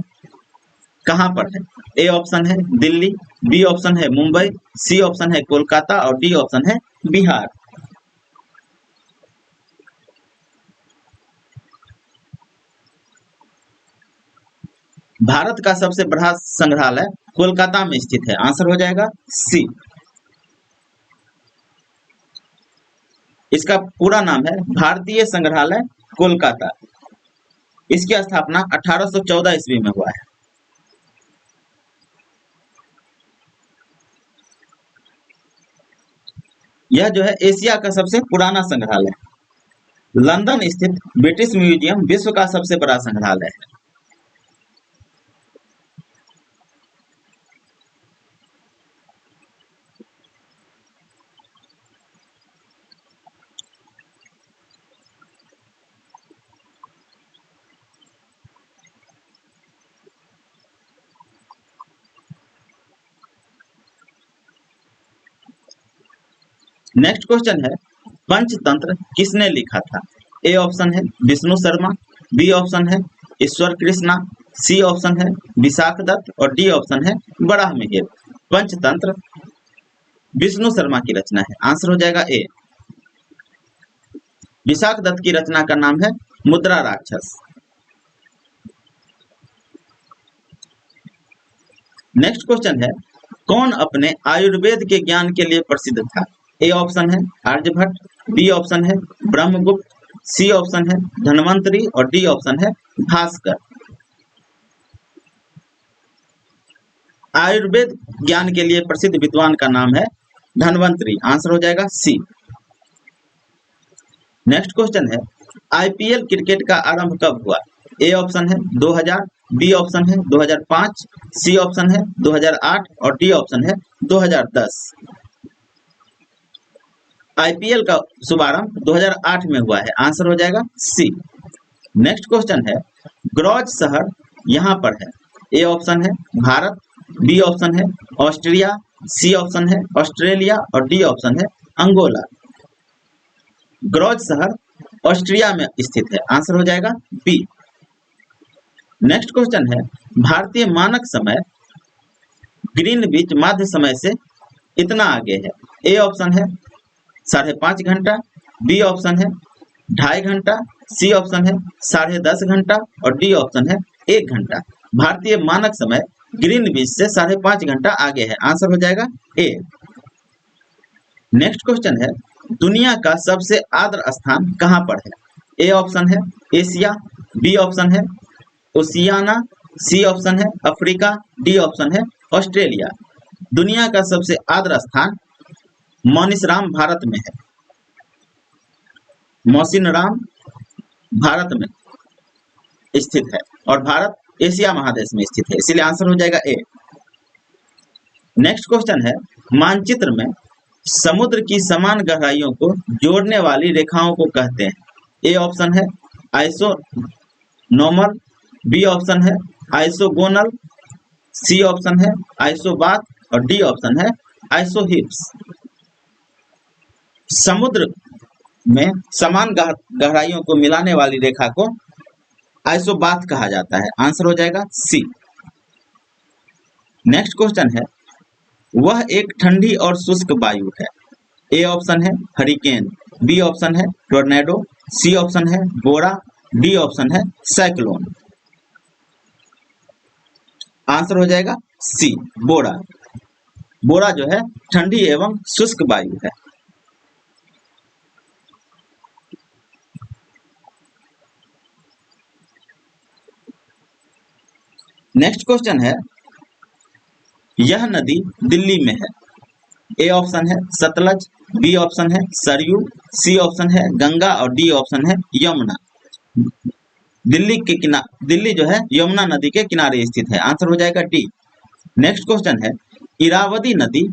कहां पर है। ए ऑप्शन है दिल्ली, बी ऑप्शन है मुंबई, सी ऑप्शन है कोलकाता और डी ऑप्शन है बिहार। भारत का सबसे बड़ा संग्रहालय कोलकाता में स्थित है। आंसर हो जाएगा सी। इसका पूरा नाम है भारतीय संग्रहालय कोलकाता। इसकी स्थापना 1814 ईस्वी में हुआ है। यह जो है एशिया का सबसे पुराना संग्रहालय है। लंदन स्थित ब्रिटिश म्यूजियम विश्व का सबसे बड़ा संग्रहालय है। नेक्स्ट क्वेश्चन है, पंचतंत्र किसने लिखा था। ए ऑप्शन है विष्णु शर्मा, बी ऑप्शन है ईश्वर कृष्णा, सी ऑप्शन है विशाख दत्त और डी ऑप्शन है बराह मिहिर। पंचतंत्र विष्णु शर्मा की रचना है। आंसर हो जाएगा ए। विशाख दत्त की रचना का नाम है मुद्रा राक्षस। नेक्स्ट क्वेश्चन है, कौन अपने आयुर्वेद के ज्ञान के लिए प्रसिद्ध था। ए ऑप्शन है आर्यभट्ट, बी ऑप्शन है ब्रह्मगुप्त, सी ऑप्शन है धन्वंतरी और डी ऑप्शन है भास्कर। आयुर्वेद ज्ञान के लिए प्रसिद्ध विद्वान का नाम है धन्वंतरी। आंसर हो जाएगा सी। नेक्स्ट क्वेश्चन है, आईपीएल क्रिकेट का आरंभ कब हुआ। ए ऑप्शन है 2000, बी ऑप्शन है 2005, सी ऑप्शन है 2008 और डी ऑप्शन है 2010। आईपीएल का शुभारंभ 2008 में हुआ है। आंसर हो जाएगा सी। नेक्स्ट क्वेश्चन है, ग्रॉज शहर यहाँ पर है। ए ऑप्शन है भारत, बी ऑप्शन है ऑस्ट्रिया, सी ऑप्शन है ऑस्ट्रेलिया और डी ऑप्शन है अंगोला। ग्रॉज शहर ऑस्ट्रिया में स्थित है। आंसर हो जाएगा बी। नेक्स्ट क्वेश्चन है, भारतीय मानक समय ग्रीनविच माध्य समय से इतना आगे है। ए ऑप्शन है 5.5 घंटा, बी ऑप्शन है 2.5 घंटा, सी ऑप्शन है 10.5 घंटा और डी ऑप्शन है 1 घंटा। भारतीय मानक समय ग्रीनविच से 5.5 घंटा आगे है। आंसर हो जाएगा ए। नेक्स्ट क्वेश्चन है, दुनिया का सबसे आर्द्र स्थान कहां पर है। ए ऑप्शन है एशिया, बी ऑप्शन है ओशियाना, सी ऑप्शन है अफ्रीका, डी ऑप्शन है ऑस्ट्रेलिया। दुनिया का सबसे आर्द्र स्थान मौसिनराम भारत में है। मौसिनराम भारत में स्थित है और भारत एशिया महादेश में स्थित है, इसलिए आंसर हो जाएगा ए। नेक्स्ट क्वेश्चन है, मानचित्र में समुद्र की समान गहराइयों को जोड़ने वाली रेखाओं को कहते हैं। ए ऑप्शन है आइसोनॉमल, बी ऑप्शन है आइसोगोनल, सी ऑप्शन है आइसोबाथ और डी ऑप्शन है आइसोहिप्स। समुद्र में समान गहराइयों को मिलाने वाली रेखा को आइसोबाथ कहा जाता है। आंसर हो जाएगा सी। नेक्स्ट क्वेश्चन है, वह एक ठंडी और शुष्क वायु है। ए ऑप्शन है हरिकेन, बी ऑप्शन है टोर्नेडो, सी ऑप्शन है बोरा, डी ऑप्शन है साइक्लोन। आंसर हो जाएगा सी बोरा। बोरा जो है ठंडी एवं शुष्क वायु है। नेक्स्ट क्वेश्चन है, यह नदी दिल्ली में है। ए ऑप्शन है सतलज, बी ऑप्शन है सरयू, सी ऑप्शन है गंगा और डी ऑप्शन है यमुना। दिल्ली जो है यमुना नदी के किनारे स्थित है। आंसर हो जाएगा डी। नेक्स्ट क्वेश्चन है, इरावदी नदी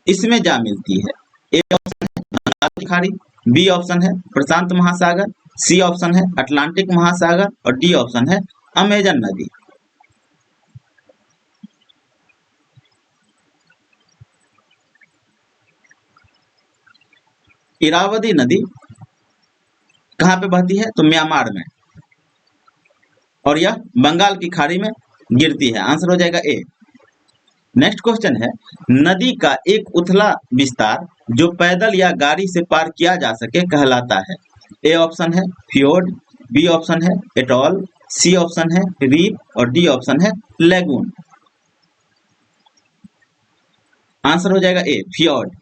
इसमें जा मिलती है। ए ऑप्शन है बंगाल की खाड़ी, बी ऑप्शन है प्रशांत महासागर, सी ऑप्शन है अटलांटिक महासागर और डी ऑप्शन है अमेजन नदी। इरावदी नदी कहाँ पे बहती है? तो म्यांमार में, और यह बंगाल की खाड़ी में गिरती है। आंसर हो जाएगा ए। नेक्स्ट क्वेश्चन है, नदी का एक उथला विस्तार जो पैदल या गाड़ी से पार किया जा सके कहलाता है। ए ऑप्शन है फ्योर्ड, बी ऑप्शन है एटॉल, सी ऑप्शन है रीफ और डी ऑप्शन है लेगून। आंसर हो जाएगा ए फ्योर्ड।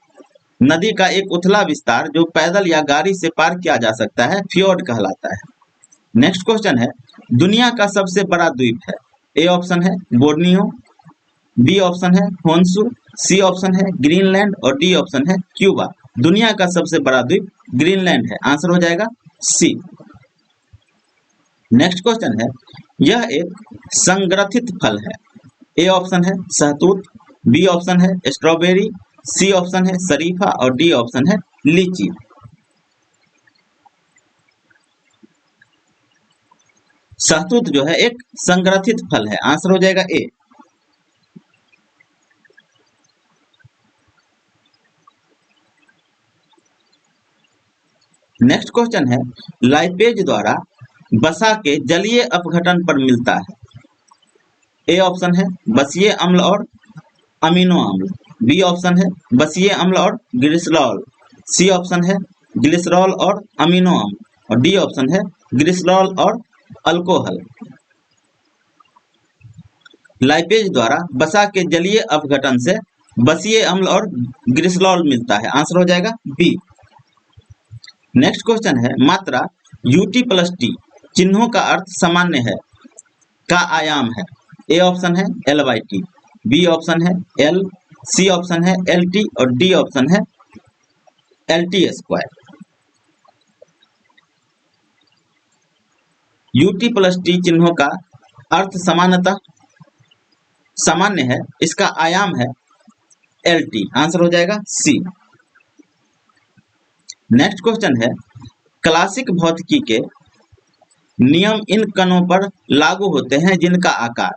नदी का एक उथला विस्तार जो पैदल या गाड़ी से पार किया जा सकता है फ्योर्ड कहलाता है। नेक्स्ट क्वेश्चन है, दुनिया का सबसे बड़ा द्वीप है। ए ऑप्शन है बोर्नियो, बी ऑप्शन है होन्शु, सी ऑप्शन है ग्रीनलैंड और डी ऑप्शन है क्यूबा। दुनिया का सबसे बड़ा द्वीप ग्रीनलैंड है। आंसर हो जाएगा सी। नेक्स्ट क्वेश्चन है, यह एक संग्रथित फल है। ए ऑप्शन है शहतूत, बी ऑप्शन है स्ट्रॉबेरी, सी ऑप्शन है शरीफा और डी ऑप्शन है लीची। शहतूत जो है एक संग्रथित फल है। आंसर हो जाएगा ए। नेक्स्ट क्वेश्चन है, लाइपेज द्वारा वसा के जलीय अपघटन पर मिलता है। ए ऑप्शन है बसीय अम्ल और अमीनो अम्ल, बी ऑप्शन है बसीय अम्ल और ग्लिसरॉल, सी ऑप्शन है ग्लिसरॉल और अमीनो अम्ल और डी ऑप्शन है ग्लिसरॉल और अल्कोहल। लाइपेज द्वारा वसा के जलीय अपघटन से बसीय अम्ल और ग्लिसरॉल मिलता है। आंसर हो जाएगा बी। नेक्स्ट क्वेश्चन है, मात्रा UT+T चिन्हों का अर्थ सामान्य है का आयाम है। ए ऑप्शन है L/T, बी ऑप्शन है L, सी ऑप्शन है LT और डी ऑप्शन है LT²। UT+T चिन्हों का अर्थ सामान्यतः सामान्य है, इसका आयाम है LT। आंसर हो जाएगा सी। नेक्स्ट क्वेश्चन है, क्लासिक भौतिकी के नियम इन कणों पर लागू होते हैं जिनका आकार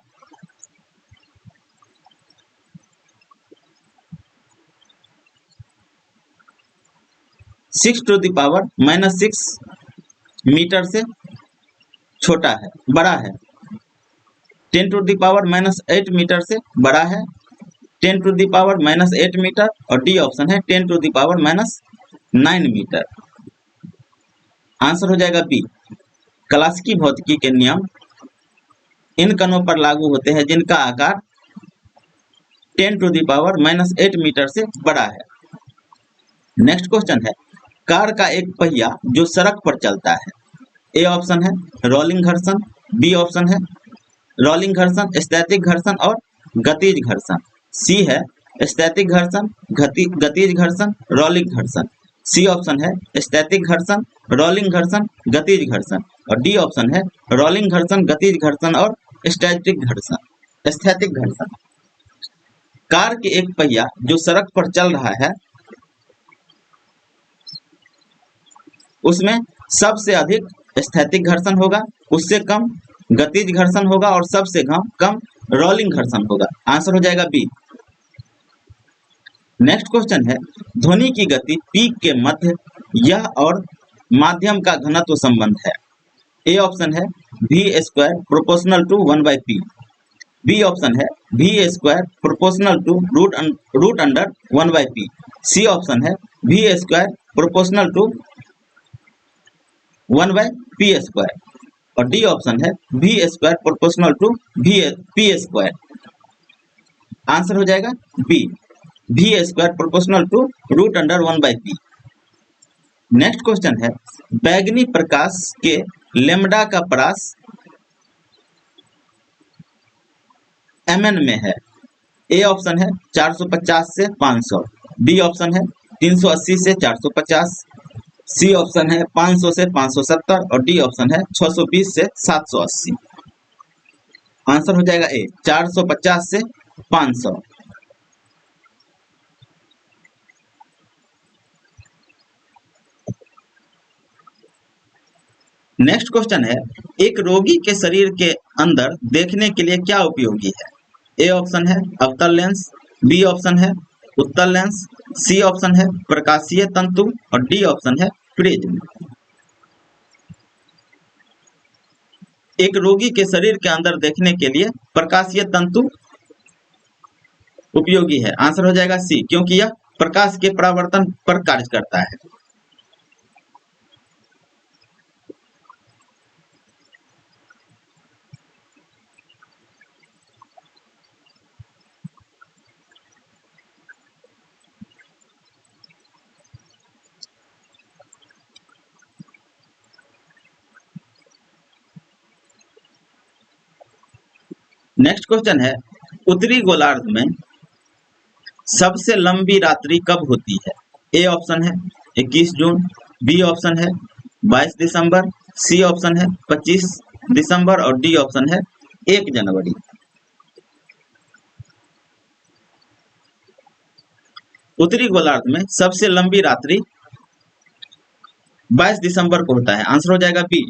6⁻⁻6 मीटर से छोटा है, बड़ा है, 10⁻⁻8 मीटर से बड़ा है, 10⁻⁻8 मीटर और डी ऑप्शन है 10⁻⁻9 मीटर। आंसर हो जाएगा बी। क्लासिकी भौतिकी के नियम इन कणों पर लागू होते हैं जिनका आकार 10⁻⁻8 मीटर से बड़ा है। नेक्स्ट क्वेश्चन है, कार का एक पहिया जो सड़क पर चलता है। ए ऑप्शन है रोलिंग घर्षण, बी ऑप्शन है रोलिंग घर्षण, स्थैतिक घर्षण और गतिज घर्षण, सी है स्थैतिक घर्षण, गतिज घर्षण, रोलिंग घर्षण। सी ऑप्शन है स्थैतिक घर्षण, रोलिंग घर्षण, गतिज घर्षण और डी ऑप्शन है रोलिंग घर्षण, गतिज घर्षण और स्थैतिक घर्षण। कार के एक पहिया जो सड़क पर चल रहा है उसमें सबसे अधिक स्थैतिक घर्षण होगा, उससे कम गतिज घर्षण होगा और सबसे कम रोलिंग घर्षण होगा। आंसर हो जाएगा बी। नेक्स्ट क्वेश्चन है, ध्वनि की गति पीक के मध्य यह और माध्यम का घनत्व संबंध है। ए ऑप्शन है v² proportional to 1/p, B option है v² proportional to root under 1/p, C option है v² प्रोपोर्शनल टू 1/p² और डी ऑप्शन है v² proportional to p²। Answer हो जाएगा B, v² proportional to root under 1/p। Next question है, बैगनी प्रकाश के lambda का परास Mn में है। ए ऑप्शन है 450 से 500, बी ऑप्शन है 380 से 450, सी ऑप्शन है 500 से 570 और डी ऑप्शन है 620 से 780। आंसर हो जाएगा ए 450 से 500। नेक्स्ट क्वेश्चन है, एक रोगी के शरीर के अंदर देखने के लिए क्या उपयोगी है? ए ऑप्शन है अवतल लेंस, बी ऑप्शन है उत्तल लेंस, सी ऑप्शन है प्रकाशीय तंतु और डी ऑप्शन है प्रिज्म। एक रोगी के शरीर के अंदर देखने के लिए प्रकाशीय तंतु उपयोगी है। आंसर हो जाएगा सी, क्योंकि यह प्रकाश के परावर्तन पर कार्य करता है। नेक्स्ट क्वेश्चन है, उत्तरी गोलार्ध में सबसे लंबी रात्रि कब होती है? ए ऑप्शन है 21 जून, बी ऑप्शन है 22 दिसंबर, सी ऑप्शन है 25 दिसंबर और डी ऑप्शन है 1 जनवरी। उत्तरी गोलार्ध में सबसे लंबी रात्रि 22 दिसंबर को होता है। आंसर हो जाएगा बी।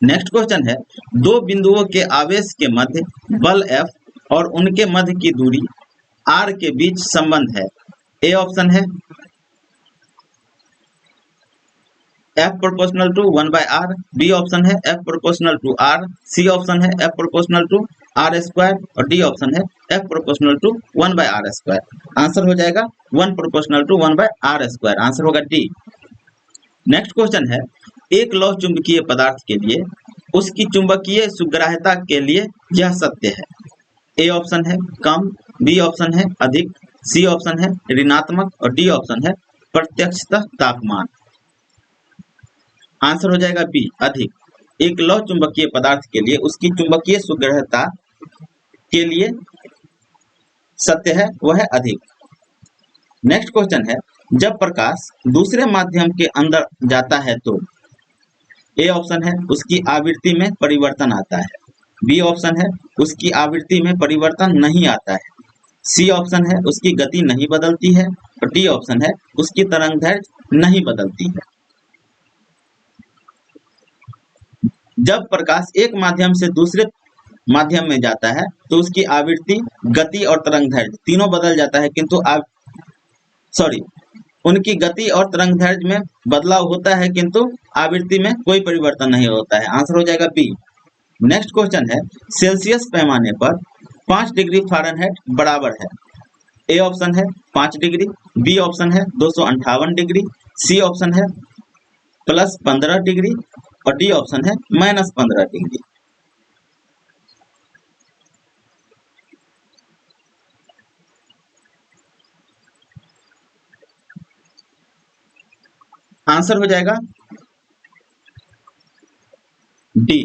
नेक्स्ट क्वेश्चन है, दो बिंदुओं के आवेश के मध्य बल F और उनके मध्य की दूरी R के बीच संबंध है। ए ऑप्शन है F proportional to 1/R, B option है F proportional to R, C option है F proportional to R square और डी ऑप्शन है F proportional to 1/R square. Answer हो जाएगा 1 proportional to 1/R square. Answer होगा D. Next question है, एक लौह चुंबकीय पदार्थ के लिए उसकी चुंबकीय सुग्राह्यता के लिए यह सत्य है। ए ऑप्शन है कम, बी ऑप्शन है अधिक, सी ऑप्शन है ऋणात्मक और डी ऑप्शन है प्रत्यक्षतः तापमान। आंसर हो जाएगा बी अधिक। एक लौह चुंबकीय पदार्थ के लिए उसकी चुंबकीय सुग्राह्यता के लिए सत्य है वह है अधिक। नेक्स्ट क्वेश्चन है, जब प्रकाश दूसरे माध्यम के अंदर जाता है तो ए ऑप्शन है उसकी आवृत्ति में परिवर्तन आता है, बी ऑप्शन है उसकी आवृत्ति में परिवर्तन नहीं आता है, सी ऑप्शन है उसकी गति नहीं बदलती है और डी ऑप्शन है उसकी तरंगदैर्घ्य नहीं बदलती है। जब प्रकाश एक माध्यम से दूसरे माध्यम में जाता है तो उसकी आवृत्ति, गति और तरंगदैर्घ्य तीनों बदल जाता है, किंतु उनकी गति और तरंगदैर्घ्य में बदलाव होता है किंतु आवृत्ति में कोई परिवर्तन नहीं होता है। आंसर हो जाएगा बी। नेक्स्ट क्वेश्चन है, सेल्सियस पैमाने पर 5 डिग्री फ़ारेनहाइट बराबर है। ए ऑप्शन है 5 डिग्री, बी ऑप्शन है 258 डिग्री, सी ऑप्शन है +15 डिग्री और डी ऑप्शन है -15 डिग्री। आंसर हो जाएगा डी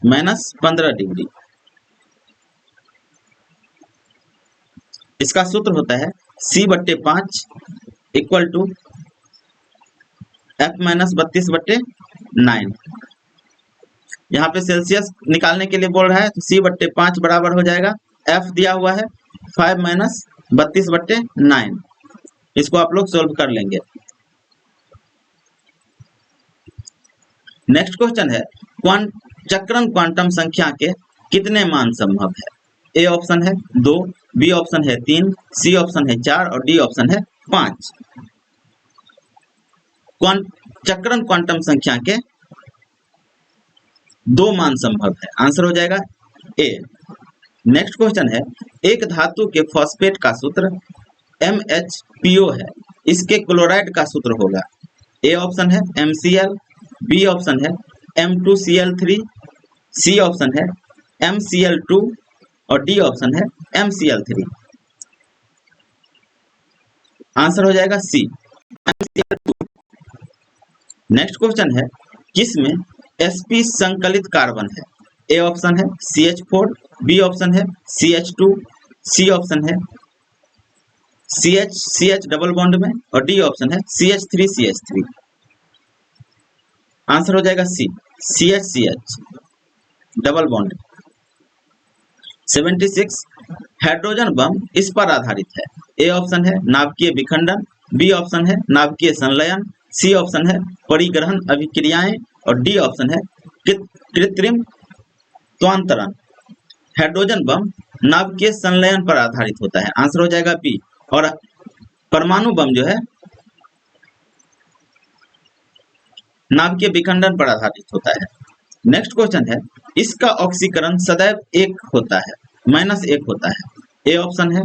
-15 डिग्री। इसका सूत्र होता है C/5 इक्वल टू F - 32/9। यहाँ पे सेल्सियस निकालने के लिए बोल रहा है तो C/5 बराबर हो जाएगा, F दिया हुआ है 5 - 32/9। इसको आप लोग सोल्व कर लेंगे। नेक्स्ट क्वेश्चन है, चक्रण क्वांटम संख्या के कितने मान संभव है? ए ऑप्शन है 2, बी ऑप्शन है 3, सी ऑप्शन है 4 और डी ऑप्शन है 5। चक्रण क्वांटम संख्या के 2 मान संभव है। आंसर हो जाएगा ए। नेक्स्ट क्वेश्चन है, एक धातु के फॉस्फेट का सूत्र MHPO है, इसके क्लोराइड का सूत्र होगा। ए ऑप्शन है MCl, बी ऑप्शन है M2Cl3, सी ऑप्शन है MCl2 और डी ऑप्शन है MCl3। आंसर हो जाएगा सी, MCl2। नेक्स्ट क्वेश्चन है, किसमें sp संकलित कार्बन है? ए ऑप्शन है CH4, बी ऑप्शन है CH2, सी ऑप्शन है CH डबल बॉन्ड में और डी ऑप्शन है CH3 आंसर हो जाएगा सी, CH double bond. 76 hydrogen bomb इस पर आधारित है। ए ऑप्शन है नाभिकीय विखंडन, बी ऑप्शन है नाभिकीय संलयन, सी ऑप्शन है परिग्रहण अभिक्रियाएं और डी ऑप्शन है कृत्रिम त्वरण। हाइड्रोजन बम नाभिकीय संलयन पर आधारित होता है, आंसर हो जाएगा बी। और परमाणु बम जो है नाभिकीय विखंडन पर आधारित होता है। नेक्स्ट क्वेश्चन है इसका ऑक्सीकरण सदैव 1 होता है, -1 होता है। ए ऑप्शन है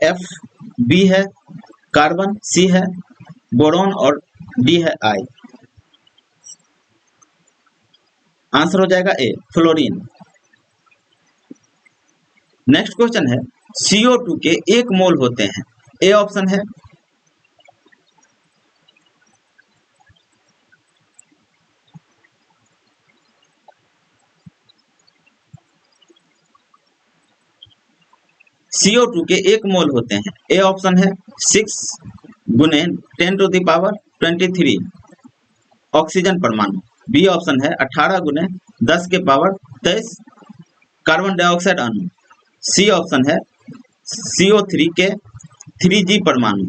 F, बी है कार्बन, सी है बोरॉन और डी है आई। आंसर हो जाएगा ए फ्लोरीन। नेक्स्ट क्वेश्चन है CO2 के 1 मोल होते हैं। ए ऑप्शन है CO2 के 1 मोल होते हैं। ए ऑप्शन है 6 गुने 10⁻23 ऑक्सीजन परमाणु, बी ऑप्शन है 18 गुने 10⁻23 कार्बन डाइऑक्साइड अणु, सी ऑप्शन है CO3 के 3G परमाणु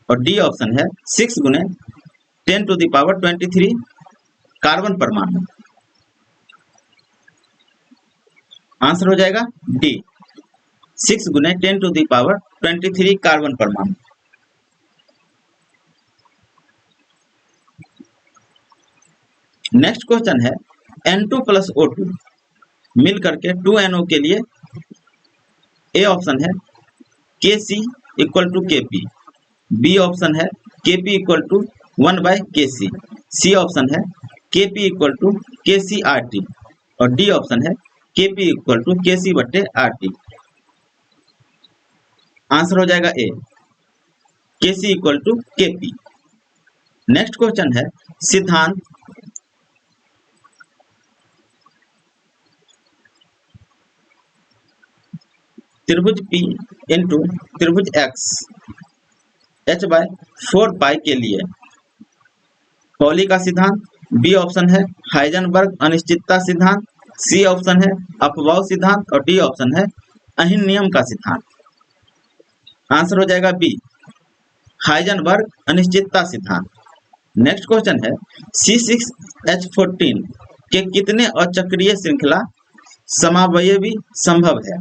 और डी ऑप्शन है 6 गुने 10⁻23 कार्बन परमाणु। आंसर हो जाएगा डी 6 गुने 10⁻23 कार्बन परमाणु। नेक्स्ट क्वेश्चन है N2 + O2 मिल करके 2NO के लिए ए ऑप्शन है Kc = Kp, बी ऑप्शन है Kp = 1/Kc, सी ऑप्शन है Kp = KcRT और डी ऑप्शन है Kp = Kc/RT। आंसर हो जाएगा ए Kc = Kp। नेक्स्ट क्वेश्चन है सिद्धांत त्रिभुज P इंटू त्रिभुज X H/4 के लिए पॉली का सिद्धांत, बी ऑप्शन है हाइजेनबर्ग अनिश्चितता सिद्धांत, सी ऑप्शन है अपवाह सिद्धांत और डी ऑप्शन है अहिन नियम का सिद्धांत। आंसर हो जाएगा बी हाइजेनबर्ग अनिश्चितता सिद्धांत। नेक्स्ट क्वेश्चन है C6H14 के कितने अचक्रीय श्रृंखला समावयवी संभव है।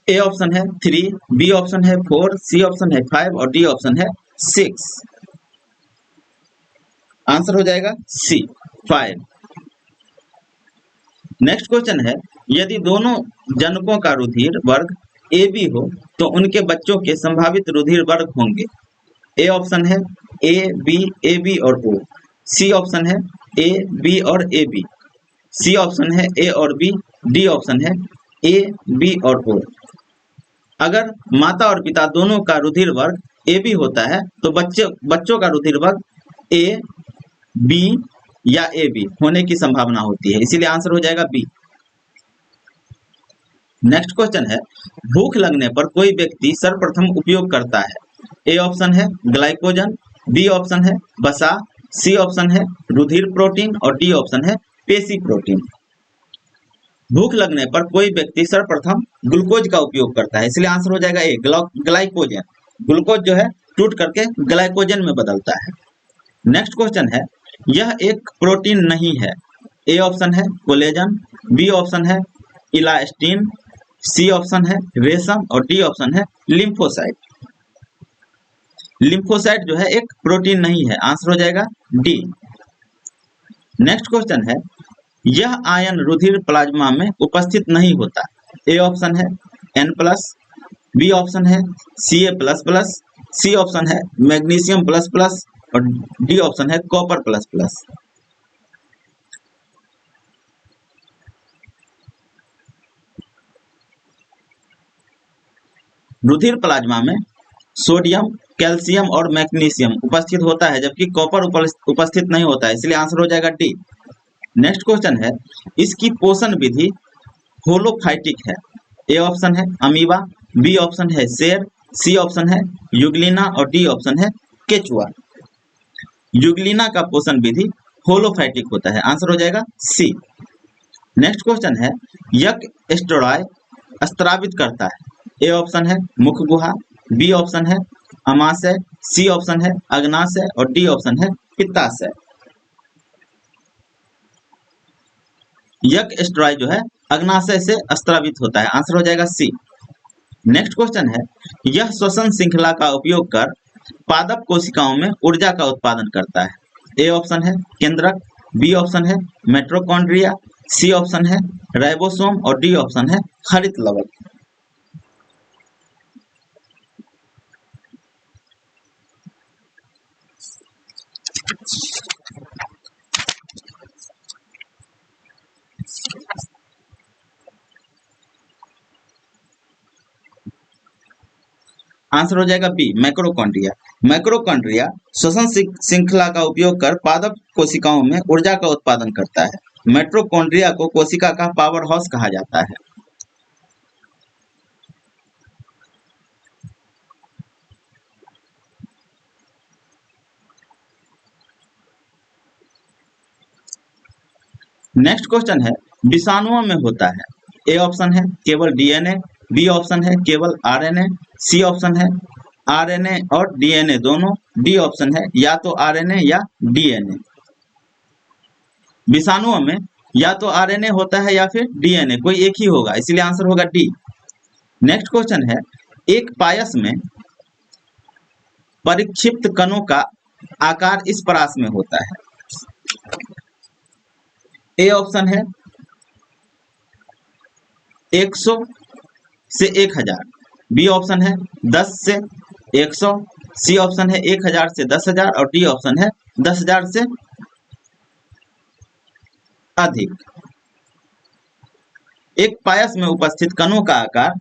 ए ऑप्शन है 3, बी ऑप्शन है 4, सी ऑप्शन है 5 और डी ऑप्शन है 6। आंसर हो जाएगा सी 5। नेक्स्ट क्वेश्चन है यदि दोनों जनकों का रुधिर वर्ग AB हो तो उनके बच्चों के संभावित रुधिर वर्ग होंगे। ए ऑप्शन है AB, AB और O, सी ऑप्शन है A, B और AB, सी ऑप्शन है A और B, डी ऑप्शन है A, B और O। अगर माता और पिता दोनों का रुधिर वर्ग AB होता है तो बच्चों का रुधिर वर्ग A, B या AB होने की संभावना होती है, इसीलिए आंसर हो जाएगा बी। नेक्स्ट क्वेश्चन है भूख लगने पर कोई व्यक्ति सर्वप्रथम उपयोग करता है। ए ऑप्शन है ग्लाइकोजन, बी ऑप्शन है वसा, सी ऑप्शन है रुधिर प्रोटीन और डी ऑप्शन है पेशी प्रोटीन। भूख लगने पर कोई व्यक्ति सर्वप्रथम ग्लूकोज का उपयोग करता है, इसलिए आंसर हो जाएगा ए ग्लाइकोजन। ग्लूकोज जो है टूट करके ग्लाइकोजन में बदलता है। नेक्स्ट क्वेश्चन है यह एक प्रोटीन नहीं है। ए ऑप्शन है कोलेजन, बी ऑप्शन है इलास्टिन, सी ऑप्शन है रेशम और डी ऑप्शन है लिम्फोसाइट। लिम्फोसाइट जो है एक प्रोटीन नहीं है, आंसर हो जाएगा डी। नेक्स्ट क्वेश्चन है यह आयन रुधिर प्लाज्मा में उपस्थित नहीं होता। ए ऑप्शन है N+, बी ऑप्शन है Ca++, सी ऑप्शन है मैग्नीशियम प्लस प्लस और डी ऑप्शन है कॉपर प्लस प्लस। रुधिर प्लाज्मा में सोडियम, कैल्शियम और मैग्नीशियम उपस्थित होता है जबकि कॉपर उपस्थित नहीं होता है, इसलिए आंसर हो जाएगा डी। नेक्स्ट क्वेश्चन है इसकी पोषण विधि होलोफाइटिक है। ए ऑप्शन है अमीबा, बी ऑप्शन है शेर, सी ऑप्शन है युगलिना और डी ऑप्शन है केचुआ। युगलिना का पोषण विधि होलोफाइटिक होता है, आंसर हो जाएगा सी। नेक्स्ट क्वेश्चन है यक एस्टेरॉय स्त्रावित करता है। ए ऑप्शन है मुख गुहा, बी ऑप्शन है अमाशय, सी ऑप्शन है अग्नाशय और डी ऑप्शन है पित्ताशय। यक एस्टेरॉय जो है अग्नाशय से स्त्रावित होता है, आंसर हो जाएगा सी। नेक्स्ट क्वेश्चन है यह श्वसन श्रृंखला का उपयोग कर पादप कोशिकाओं में ऊर्जा का उत्पादन करता है। ए ऑप्शन है केंद्रक, बी ऑप्शन है मिटोकॉन्ड्रिया, सी ऑप्शन है राइबोसोम और डी ऑप्शन है हरित लवण। आंसर हो जाएगा बी मैक्रोकॉन्ड्रिया। मैक्रोकॉन्ड्रिया श्वसन श्रृंखला का उपयोग कर पादप कोशिकाओं में ऊर्जा का उत्पादन करता है। मैट्रोकॉन्ड्रिया को कोशिका का पावर हाउस कहा जाता है। नेक्स्ट क्वेश्चन है विषाणुओं में होता है। ए ऑप्शन है केवल डीएनए, बी ऑप्शन है केवल आरएनए, सी ऑप्शन है आरएनए और डीएनए दोनों, डी ऑप्शन है या तो आरएनए या डीएनए। विषाणुओं में या तो आरएनए होता है या फिर डीएनए, कोई एक ही होगा, इसलिए आंसर होगा डी। नेक्स्ट क्वेश्चन है एक पायस में परिक्षिप्त कणों का आकार इस परास में होता है। ए ऑप्शन है 100 से 1000, बी ऑप्शन है 10 से 100, सी ऑप्शन है 1000 से 10,000 और डी ऑप्शन है 10,000 से अधिक। एक पायस में उपस्थित कणों का आकार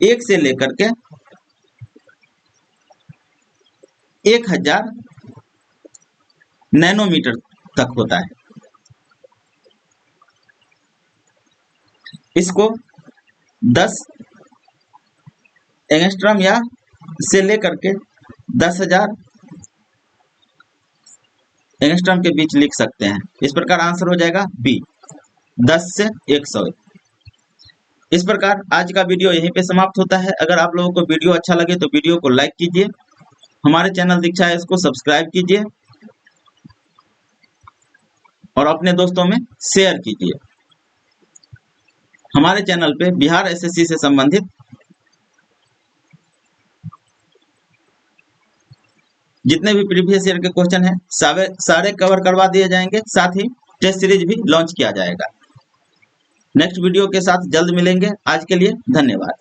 1 से लेकर के 1000 नैनोमीटर तक होता है। इसको 10 एंगस्ट्रॉम या से लेकर के 10,000 एंगस्ट्रॉम के बीच लिख सकते हैं। इस प्रकार आंसर हो जाएगा बी 10 से 100। इस प्रकार आज का वीडियो यहीं पे समाप्त होता है। अगर आप लोगों को वीडियो अच्छा लगे तो वीडियो को लाइक कीजिए, हमारे चैनल दीक्षा है इसको सब्सक्राइब कीजिए और अपने दोस्तों में शेयर कीजिए। हमारे चैनल पे बिहार एसएससी से संबंधित जितने भी प्रीवियस ईयर के क्वेश्चन हैं सारे कवर करवा दिए जाएंगे, साथ ही टेस्ट सीरीज भी लॉन्च किया जाएगा। नेक्स्ट वीडियो के साथ जल्द मिलेंगे। आज के लिए धन्यवाद।